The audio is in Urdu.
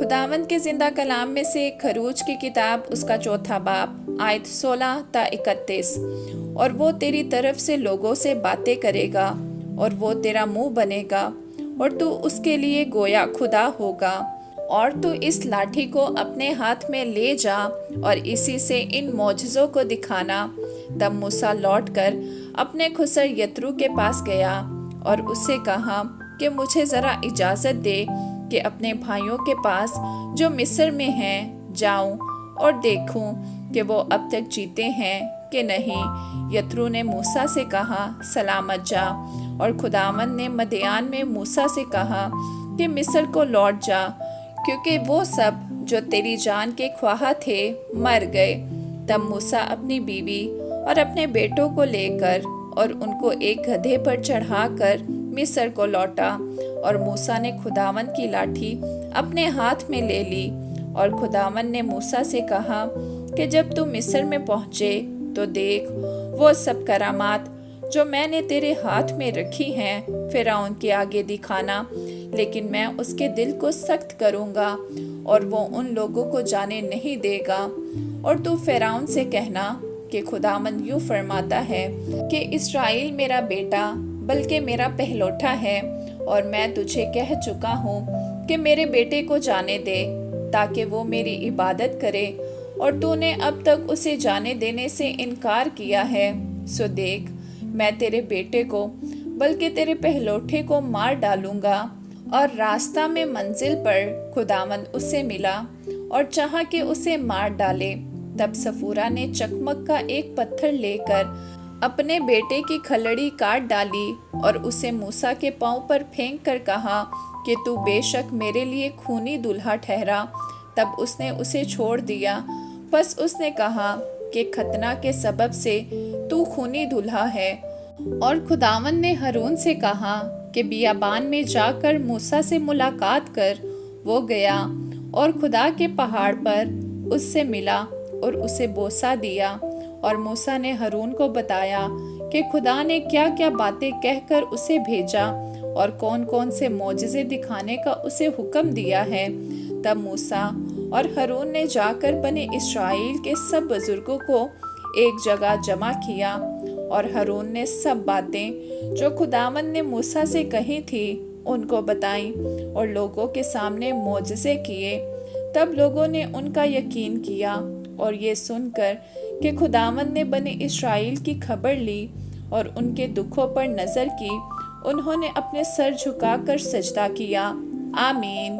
خداوند کے زندہ کلام میں سے خروج کی کتاب اس کا 4 باب آیت 16 تا 31۔ اور وہ تیری طرف سے لوگوں سے باتیں کرے گا اور وہ تیرا منہ بنے گا اور تو اس کے لیے گویا خدا ہوگا، اور تو اس لاٹھی کو اپنے ہاتھ میں لے جا اور اسی سے ان معجزوں کو دکھانا۔ تب موسیٰ لوٹ کر اپنے خسر یترو کے پاس گیا اور اس سے کہا کہ مجھے ذرا اجازت دے کہ اپنے بھائیوں کے پاس جو مصر میں ہیں جاؤں اور دیکھوں کہ وہ اب تک جیتے ہیں کہ نہیں۔ یترو نے موسیٰ سے کہا سلامت جا، اور خداوند نے مدیان میں موسیٰ سے کہا کہ مصر کو لوٹ جا، کیونکہ وہ سب جو تیری جان کے خواہاں تھے مر گئے۔ تب موسیٰ اپنی بیوی اور اپنے بیٹوں کو لے کر اور ان کو ایک گدھے پر چڑھا کر مصر کو لوٹا، اور موسیٰ نے خداوند کی لاٹھی اپنے ہاتھ میں لے لی۔ اور خداوند نے موسیٰ سے کہا کہ جب تو مصر میں پہنچے تو دیکھ وہ سب کرامات جو میں نے تیرے ہاتھ میں رکھی ہیں فرعون کے آگے دکھانا، لیکن میں اس کے دل کو سخت کروں گا اور وہ ان لوگوں کو جانے نہیں دے گا۔ اور تو فرعون سے کہنا کہ خداوند یوں فرماتا ہے کہ اسرائیل میرا بیٹا بلکہ میرا پہلوٹا ہے، اور میں تجھے کہہ چکا ہوں کہ میرے بیٹے کو جانے دے تاکہ وہ میری عبادت کرے، اور تو نے اب تک اسے جانے دینے سے انکار کیا ہے۔ سو دیکھ میں تیرے بیٹے کو بلکہ تیرے پہلوٹے کو مار ڈالوں گا۔ اور راستہ میں منزل پر خداوند اس سے ملا اور چاہا کہ اسے مار ڈالے۔ تب صفورا نے چکمک کا ایک پتھر لے کر اپنے بیٹے کی کھلڑی کاٹ ڈالی اور اسے موسیٰ کے پاؤں پر پھینک کر کہا کہ تو بے شک میرے لیے خونی دلہا ٹھہرا۔ تب اس نے اسے چھوڑ دیا۔ بس اس نے کہا کہ ختنہ کے سبب سے تو خونی دلہا ہے۔ اور خداوند نے ہارون سے کہا کہ بیابان میں جا کر موسیٰ سے ملاقات کر۔ وہ گیا اور خدا کے پہاڑ پر اس سے ملا اور اسے بوسہ دیا۔ اور موسیٰ نے ہارون کو بتایا کہ خدا نے کیا کیا باتیں کہہ کر اسے بھیجا اور کون کون سے معجزے دکھانے کا اسے حکم دیا ہے۔ تب موسیٰ اور ہارون نے جا کر بنی اسرائیل کے سب بزرگوں کو ایک جگہ جمع کیا، اور ہارون نے سب باتیں جو خداوند نے موسیٰ سے کہی تھی ان کو بتائیں اور لوگوں کے سامنے معجزے کیے۔ تب لوگوں نے ان کا یقین کیا، اور یہ سن کر کہ خداوند نے بنی اسرائیل کی خبر لی اور ان کے دکھوں پر نظر کی، انہوں نے اپنے سر جھکا کر سجدہ کیا۔ آمین۔